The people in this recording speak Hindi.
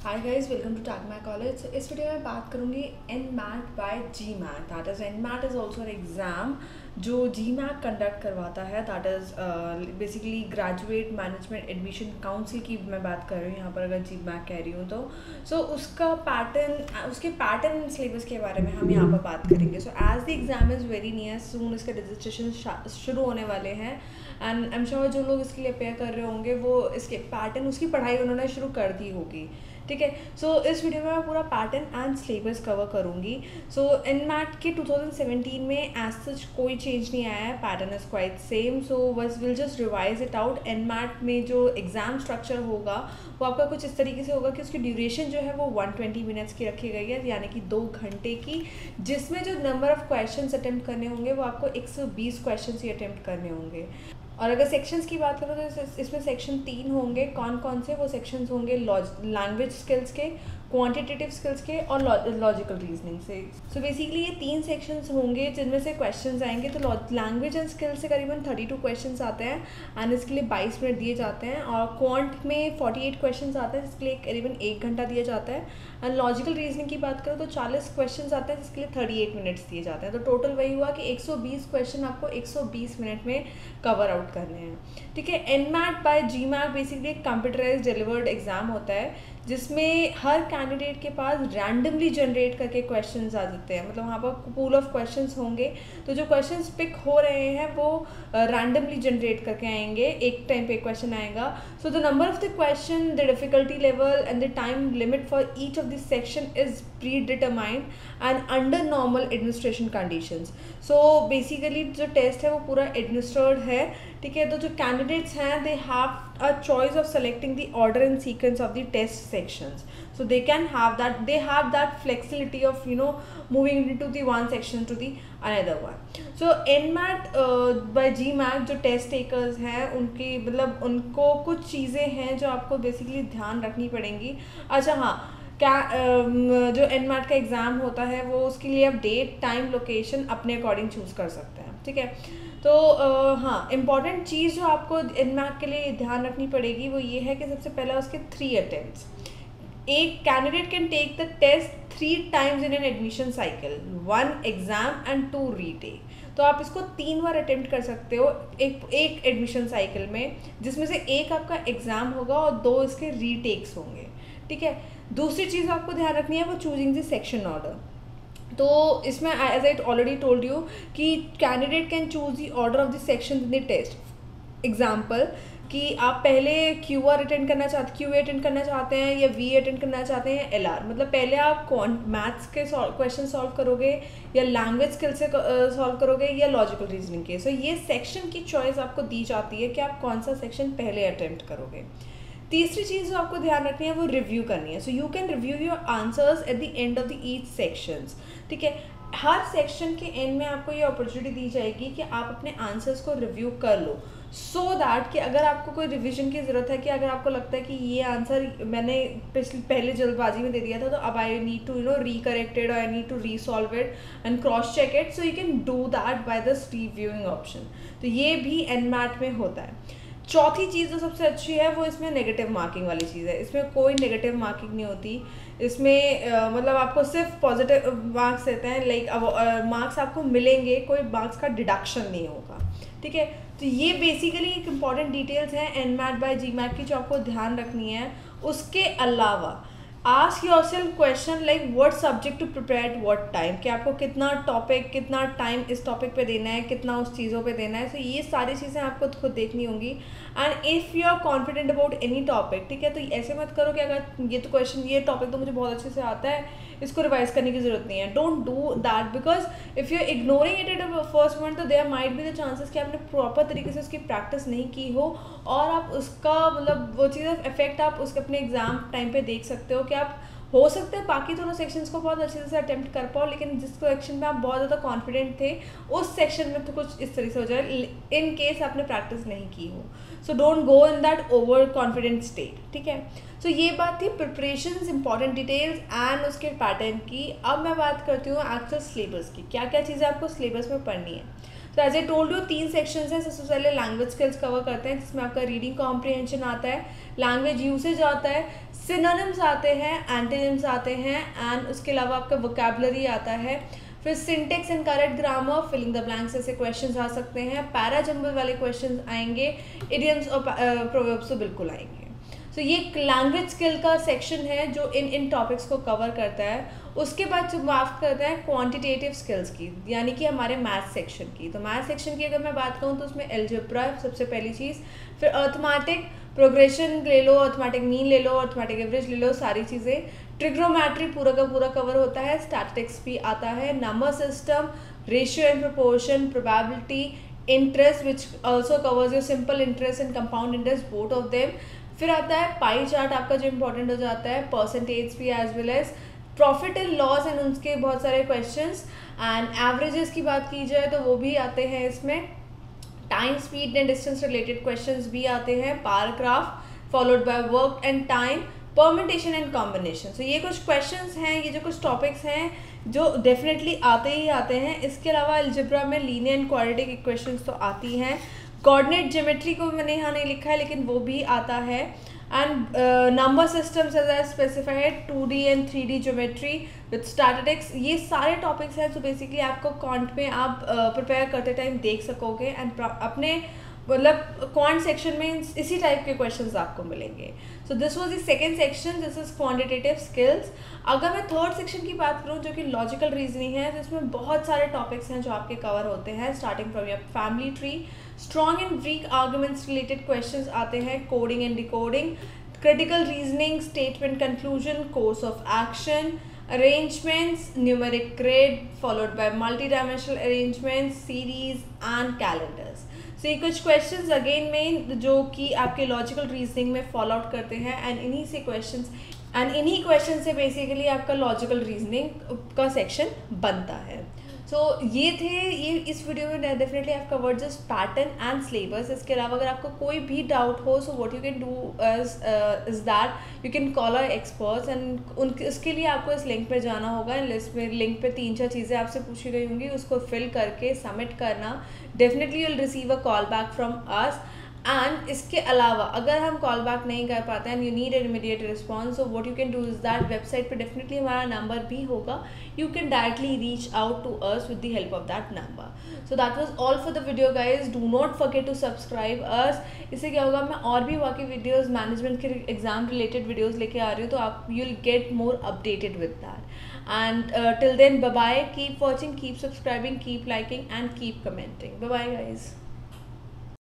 Hi guys, welcome to Tagmac college. So इस वीडियो में बात करूंगी NMAT by GMAT. That is NMAT is also an exam जो जीमैट कंडक्ट करवाता है। That is basically graduate management admission council की मैं बात कर रही हूँ यहाँ पर, अगर जीमैट कह रही हूँ तो। सो उसका पैटर्न, उसके पैटर्न सिलेबस के बारे में हम यहाँ पर बात करेंगे। So as the exam is very near, soon इसके रजिस्ट्रेशन शुरू होने वाले हैं एंड आई एम श्योर जो लोग इसके लिए अपेयर कर रहे होंगे वो इसके पैटर्न, उसकी पढ़ाई उन्होंने शुरू कर दी होगी। ठीक है, सो इस वीडियो में मैं पूरा पैटर्न एंड सिलेबस कवर करूँगी। सो एनमैट के 2017 में एज सच कोई चेंज नहीं आया है, पैटर्न इज़ क्वाइट सेम। सो बस will just revise it out. NMAT में जो एग्ज़ाम स्ट्रक्चर होगा वो आपका कुछ इस तरीके से होगा कि उसकी ड्यूरेशन जो है वो 120 मिनट्स की रखी गई है, यानी कि 2 घंटे की, जिसमें जो नंबर ऑफ़ क्वेश्चन अटैम्प्ट करने होंगे वो आपको 120 क्वेश्चन ही अटैम्प्ट करने होंगे। और अगर सेक्शंस की बात करो तो इसमें सेक्शन 3 होंगे। कौन कौन से वो सेक्शंस होंगे? लैंग्वेज स्किल्स के, क्वांटिटेटिव स्किल्स के और लॉजिकल रीजनिंग से। सो बेसिकली ये 3 सेक्शंस होंगे जिनमें से क्वेश्चंस आएंगे। तो लैंग्वेज एंड स्किल्स से करीबन 32 क्वेश्चंस आते हैं एंड इसके लिए 22 मिनट दिए जाते हैं। और क्वांट में 48 क्वेश्चंस आते हैं जिसके लिए करीबन 1 घंटा दिया जाता है। एंड लॉजिकल रीजनिंग की बात करो तो 40 क्वेश्चंस आते हैं जिसके लिए 38 मिनट्स दिए जाते हैं। तो टोटल वही हुआ कि 120 क्वेश्चन आपको 120 मिनट में कवर आउट करने हैं। ठीक है, एनमैट बाय जीमैट बेसिकली एक कंप्यूटराइज डिलीवर्ड एग्जाम होता है जिसमें हर कैंडिडेट के पास रैंडमली जनरेट करके क्वेश्चंस आ जाते हैं। मतलब वहाँ पर पूल ऑफ क्वेश्चंस होंगे, तो जो क्वेश्चंस पिक हो रहे हैं वो रैंडमली जनरेट करके आएंगे। एक टाइम पे क्वेश्चन आएगा। So the number of the question, the difficulty level and the time limit for each of this section is pre determined and under normal administration conditions. So basically जो टेस्ट है वो पूरा एडमिनिस्ट्रेड है। ठीक है, तो जो कैंडिडेट्स हैं they have a choice of selecting the order and sequence of the test sections, so they can have that, they have that flexibility of moving into the one section to the another one. So nmat by gmat जो टेस्ट टेकर्स हैं उनकी मतलब उनको कुछ चीज़ें हैं जो आपको बेसिकली ध्यान रखनी पड़ेंगी। अच्छा हाँ, क्या जो एनमैट का एग्ज़ाम होता है वो उसके लिए आप डेट, टाइम, लोकेशन अपने अकॉर्डिंग चूज़ कर सकते हैं। ठीक है, तो हाँ, इम्पॉर्टेंट चीज़ जो आपको एनमैट के लिए ध्यान रखनी पड़ेगी वो ये है कि सबसे पहला उसके 3 अटेम्प्ट्स। एक candidate can take the test 3 times in an admission cycle, 1 exam and 2 retake. तो आप इसको 3 बार अटेम्प्ट कर सकते हो एक एडमिशन साइकिल में, जिसमें से एक आपका एग्ज़ाम होगा और 2 इसके रीटेक्स होंगे। ठीक है, दूसरी चीज़ आपको ध्यान रखनी है वो चूजिंग द सेक्शन ऑर्डर। तो इसमें as I already told you कि candidate can choose the order of the section in the test. Example कि आप पहले क्यू अटेंड करना चाहते हैं या वी अटेंड करना चाहते हैं या LR। मतलब पहले आप मैथ्स के क्वेश्चन सॉल्व करोगे या लैंग्वेज स्किल से सॉल्व करोगे या लॉजिकल रीजनिंग के। सो ये सेक्शन की चॉइस आपको दी जाती है कि आप कौन सा सेक्शन पहले अटेम्प्ट करोगे। तीसरी चीज़ जो आपको ध्यान रखनी है वो रिव्यू करनी है। सो you can review your answers at the end of the each sections. ठीक है, हर सेक्शन के एंड में आपको ये अपॉर्चुनिटी दी जाएगी कि आप अपने आंसर्स को रिव्यू कर लो, सो दैट कि अगर आपको कोई रिवीजन की ज़रूरत है, कि अगर आपको लगता है कि ये आंसर मैंने पहले जल्दबाजी में दे दिया था तो अब आई नीड टू रिकरेक्टेड और I need to resolve it and cross check it, so you can do that by this reviewing option. तो ये भी एनमैट में होता है। चौथी चीज़ जो सबसे अच्छी है वो इसमें नेगेटिव मार्किंग वाली चीज़ है। इसमें कोई नेगेटिव मार्किंग नहीं होती। इसमें मतलब आपको सिर्फ पॉजिटिव मार्क्स देते हैं। लाइक मार्क्स आपको मिलेंगे, कोई मार्क्स का डिडक्शन नहीं होगा। ठीक है, तो ये बेसिकली एक इम्पॉर्टेंट डिटेल्स हैं एनमैट बाय जीमैट की जो आपको ध्यान रखनी है। उसके अलावा ask yourself question like what subject to prepare at what time, कि आपको कितना टॉपिक, कितना टाइम इस टॉपिक पे देना है, कितना उस चीज़ों पे देना है। तो ये सारी चीज़ें आपको खुद देखनी होंगी। And if you are confident about any topic, ठीक है, तो ऐसे मत करो कि अगर ये तो क्वेश्चन, ये टॉपिक तो मुझे बहुत अच्छे से आता है, इसको रिवाइज करने की ज़रूरत नहीं है। Don't do that, because if you are ignoring it at first moment तो there might be the chances कि आपने प्रॉपर तरीके से उसकी प्रैक्टिस नहीं की हो और आप उसका मतलब वो चीज़ इफेक्ट आप उसके अपने एग्जाम टाइम पे देख सकते हो। कि आप हो सकता है बाकी दोनों सेक्शंस को बहुत अच्छे से अटेम्प्ट कर पाओ, लेकिन जिस सेक्शन में आप बहुत ज़्यादा कॉन्फिडेंट थे उस सेक्शन में तो कुछ इस तरह से हो जाए इन केस आपने प्रैक्टिस नहीं की हो। So don't go in that over confident state. ठीक है, सो ये बात थी प्रिपरेशंस, इंपॉर्टेंट डिटेल्स एंड उसके पैटर्न की। अब मैं बात करती हूँ एक्चुअल सिलेबस की, क्या क्या चीज़ें आपको सिलेबस में पढ़नी है। तो as I told you 3 sections हैं। सबसे पहले लैंग्वेज स्किल्स कवर करते हैं, जिसमें आपका रीडिंग कॉम्प्रिहेंशन आता है, लैंग्वेज यूसेज आता है, सिनोनिम्स आते हैं, एंटोनिम्स आते हैं, एंड उसके अलावा आपका वोकैबुलरी आता है। फिर syntax and correct grammar, filling the blanks ऐसे क्वेश्चंस आ सकते हैं, पैरा जंबल वाले क्वेश्चंस आएंगे, इडियम्स और प्रोवर्ब्स तो बिल्कुल आएंगे। तो ये लैंग्वेज स्किल का सेक्शन है जो इन टॉपिक्स को कवर करता है। उसके बाद जो बात करते हैं क्वांटिटेटिव स्किल्स की, यानी कि हमारे मैथ सेक्शन की। तो मैथ सेक्शन की अगर मैं बात करूँ तो उसमें एलजेब्रा सबसे पहली चीज़, फिर अर्थमेटिक प्रोग्रेशन ले लो, अर्थमेटिक मीन ले लो, अर्थमेटिक एवरेज ले लो, सारी चीज़ें। ट्रिग्नोमेट्री पूरा का पूरा कवर होता है, स्टैटिस्टिक्स भी आता है, number system, ratio and proportion, probability, interest which also covers your simple interest and compound interest, both of them. फिर आता है पाई चार्ट आपका जो इंपॉर्टेंट हो जाता है, परसेंटेज भी as well as profit and loss and उनके बहुत सारे क्वेश्चंस, एंड एवरेजेस की बात की जाए तो वो भी आते हैं इसमें। Time, speed and distance related questions भी आते हैं, paragraph followed by work and time, permutation and combination. तो ये कुछ क्वेश्चंस हैं, ये जो कुछ टॉपिक्स हैं जो डेफिनेटली आते ही आते हैं। इसके अलावा अलजेब्रा में लीनियर एंड क्वाड्रेटिक इक्वेशंस तो आती हैं, कोऑर्डिनेट ज्योमेट्री को मैंने यहाँ नहीं लिखा है लेकिन वो भी आता है, and number systems as I specified, 2D and 3D geometry with statistics. ये सारे टॉपिक्स हैं जो बेसिकली आपको क्वांट में आप प्रिपेयर करते टाइम देख सकोगे, एंड अपने मतलब क्वांट सेक्शन में इसी टाइप के क्वेश्चंस आपको मिलेंगे। So this was the second section, this is quantitative skills. अगर मैं थर्ड सेक्शन की बात करूं जो कि लॉजिकल रीजनिंग है, तो इसमें बहुत सारे टॉपिक्स हैं जो आपके कवर होते हैं, starting from your family tree, strong and weak arguments related questions आते हैं, coding and decoding, critical reasoning, statement conclusion, course of action, arrangements, numeric grid followed by multi-dimensional arrangements, series and calendars. So ये कुछ questions again में जो कि आपके logical reasoning में follow out करते हैं, and इन्हीं से questions से basically आपका logical reasoning का section बनता है। सो ये इस वीडियो में definitely I have covered just pattern and syllabus. इसके अलावा अगर आपको कोई भी डाउट हो, so what you can do is that you can call our experts, and उसके लिए आपको इस लिंक पे जाना होगा। लिस्ट में लिंक पे 3-4 चीज़ें आपसे पूछी गई होंगी, उसको फिल करके सबमिट करना, definitely you will receive a call back from us. And इसके अलावा अगर हम कॉल बैक नहीं कर पाते हैं, you need an immediate response, so what you can do is that website पे डेफिनेटली हमारा नंबर भी होगा, you can directly reach out to us with the help of that number. So that was all for the video guys, do not forget to subscribe us. इससे क्या होगा, मैं और भी बाकी वीडियोज़ मैनेजमेंट के एग्जाम रिलेटेड वीडियोज़ लेके आ रही हूँ, तो आप you will get more updated with that. And till then, bye bye, keep watching, keep subscribing, keep liking and keep commenting. Bye bye guys.